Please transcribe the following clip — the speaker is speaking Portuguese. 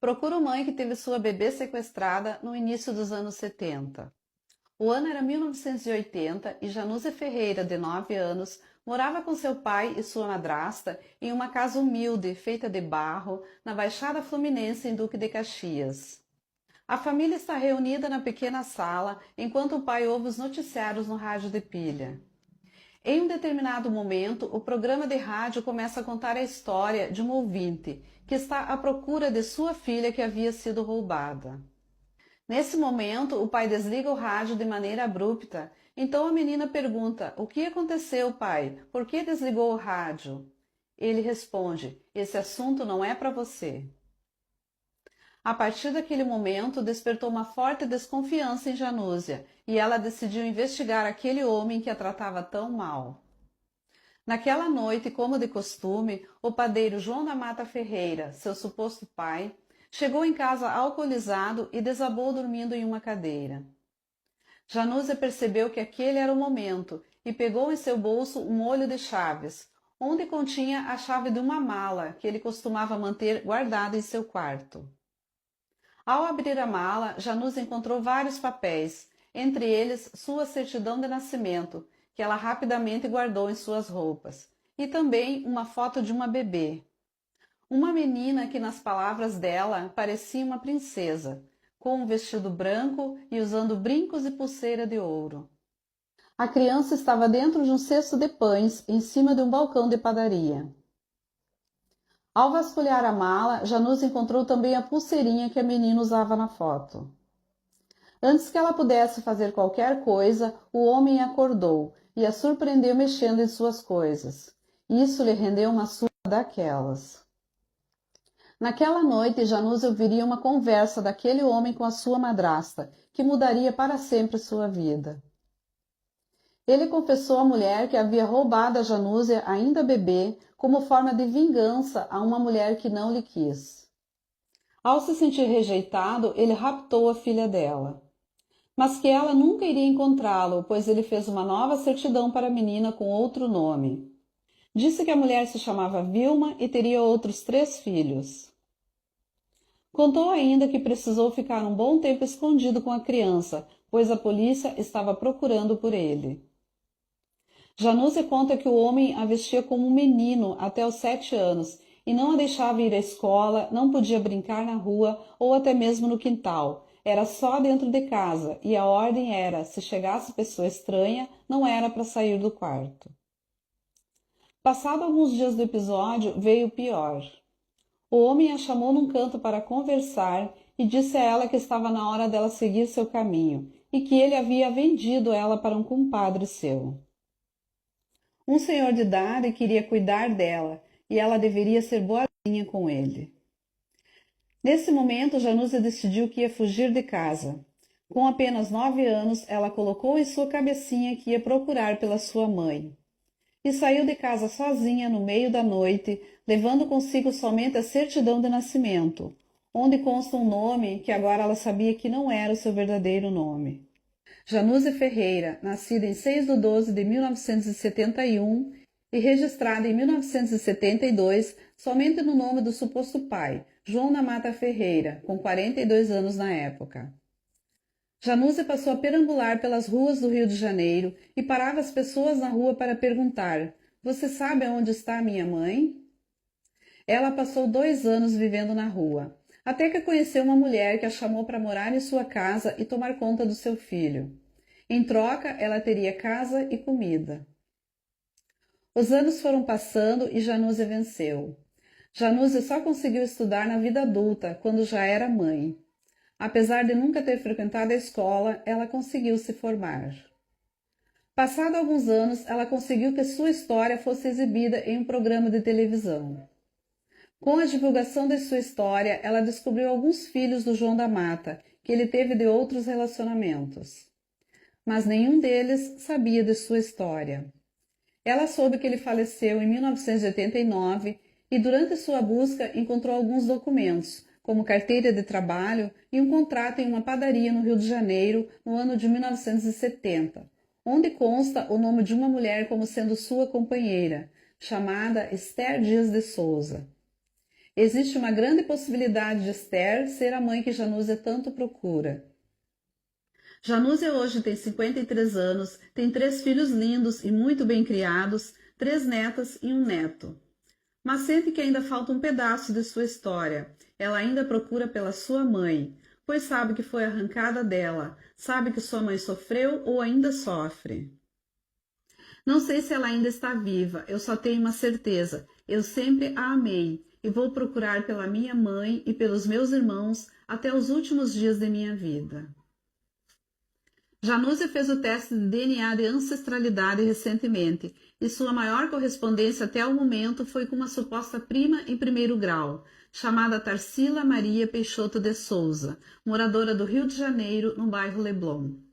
Procuro mãe que teve sua bebê sequestrada no início dos anos 70. O ano era 1980 e Janúzia Ferreira, de 9 anos, morava com seu pai e sua madrasta em uma casa humilde, feita de barro, na Baixada Fluminense, em Duque de Caxias. A família está reunida na pequena sala enquanto o pai ouve os noticiários no rádio de pilha. Em um determinado momento, o programa de rádio começa a contar a história de um ouvinte que está à procura de sua filha que havia sido roubada. Nesse momento, o pai desliga o rádio de maneira abrupta. Então a menina pergunta: "O que aconteceu, pai? Por que desligou o rádio?" Ele responde: "Esse assunto não é para você." A partir daquele momento, despertou uma forte desconfiança em Janúzia e ela decidiu investigar aquele homem que a tratava tão mal. Naquela noite, como de costume, o padeiro João da Mata Ferreira, seu suposto pai, chegou em casa alcoolizado e desabou dormindo em uma cadeira. Janúzia percebeu que aquele era o momento e pegou em seu bolso um molho de chaves, onde continha a chave de uma mala que ele costumava manter guardada em seu quarto. Ao abrir a mala, Janúzia encontrou vários papéis, entre eles sua certidão de nascimento, que ela rapidamente guardou em suas roupas, e também uma foto de uma bebê. Uma menina que, nas palavras dela, parecia uma princesa, com um vestido branco e usando brincos e pulseira de ouro. A criança estava dentro de um cesto de pães, em cima de um balcão de padaria. Ao vasculhar a mala, Janúzia encontrou também a pulseirinha que a menina usava na foto. Antes que ela pudesse fazer qualquer coisa, o homem acordou e a surpreendeu mexendo em suas coisas. Isso lhe rendeu uma surra daquelas. Naquela noite, Janúzia ouviria uma conversa daquele homem com a sua madrasta, que mudaria para sempre sua vida. Ele confessou à mulher que havia roubado a Janúzia, ainda bebê, como forma de vingança a uma mulher que não lhe quis. Ao se sentir rejeitado, ele raptou a filha dela. Mas que ela nunca iria encontrá-lo, pois ele fez uma nova certidão para a menina com outro nome. Disse que a mulher se chamava Vilma e teria outros 3 filhos. Contou ainda que precisou ficar um bom tempo escondido com a criança, pois a polícia estava procurando por ele. Janúzia conta que o homem a vestia como um menino até os 7 anos e não a deixava ir à escola, não podia brincar na rua ou até mesmo no quintal. Era só dentro de casa e a ordem era, se chegasse pessoa estranha, não era para sair do quarto. Passado alguns dias do episódio, veio o pior. O homem a chamou num canto para conversar e disse a ela que estava na hora dela seguir seu caminho e que ele havia vendido ela para um compadre seu. Um senhor de idade queria cuidar dela e ela deveria ser boazinha com ele. Nesse momento, Janúzia decidiu que ia fugir de casa. Com apenas 9 anos, ela colocou em sua cabecinha que ia procurar pela sua mãe. E saiu de casa sozinha no meio da noite, levando consigo somente a certidão de nascimento, onde consta um nome que agora ela sabia que não era o seu verdadeiro nome. Janúzia Ferreira, nascida em 6/12 de 1971 e registrada em 1972 somente no nome do suposto pai, João da Mata Ferreira, com 42 anos na época. Janúzia passou a perambular pelas ruas do Rio de Janeiro e parava as pessoas na rua para perguntar: "Você sabe onde está minha mãe?" Ela passou 2 anos vivendo na rua, até que conheceu uma mulher que a chamou para morar em sua casa e tomar conta do seu filho. Em troca, ela teria casa e comida. Os anos foram passando e Janúzia venceu. Janúzia só conseguiu estudar na vida adulta, quando já era mãe. Apesar de nunca ter frequentado a escola, ela conseguiu se formar. Passado alguns anos, ela conseguiu que sua história fosse exibida em um programa de televisão. Com a divulgação de sua história, ela descobriu alguns filhos do João da Mata, que ele teve de outros relacionamentos. Mas nenhum deles sabia de sua história. Ela soube que ele faleceu em 1989 e durante sua busca encontrou alguns documentos, como carteira de trabalho e um contrato em uma padaria no Rio de Janeiro no ano de 1970, onde consta o nome de uma mulher como sendo sua companheira, chamada Esther Dias de Souza. Existe uma grande possibilidade de Esther ser a mãe que Janúzia tanto procura. Janúzia hoje tem 53 anos, tem 3 filhos lindos e muito bem criados, 3 netas e um neto. Mas sente que ainda falta um pedaço de sua história. Ela ainda procura pela sua mãe, pois sabe que foi arrancada dela, sabe que sua mãe sofreu ou ainda sofre. Não sei se ela ainda está viva, eu só tenho uma certeza. Eu sempre a amei e vou procurar pela minha mãe e pelos meus irmãos até os últimos dias de minha vida. Janúzia fez o teste de DNA de ancestralidade recentemente e sua maior correspondência até o momento foi com uma suposta prima em primeiro grau, chamada Tarsila Maria Peixoto de Souza, moradora do Rio de Janeiro, no bairro Leblon.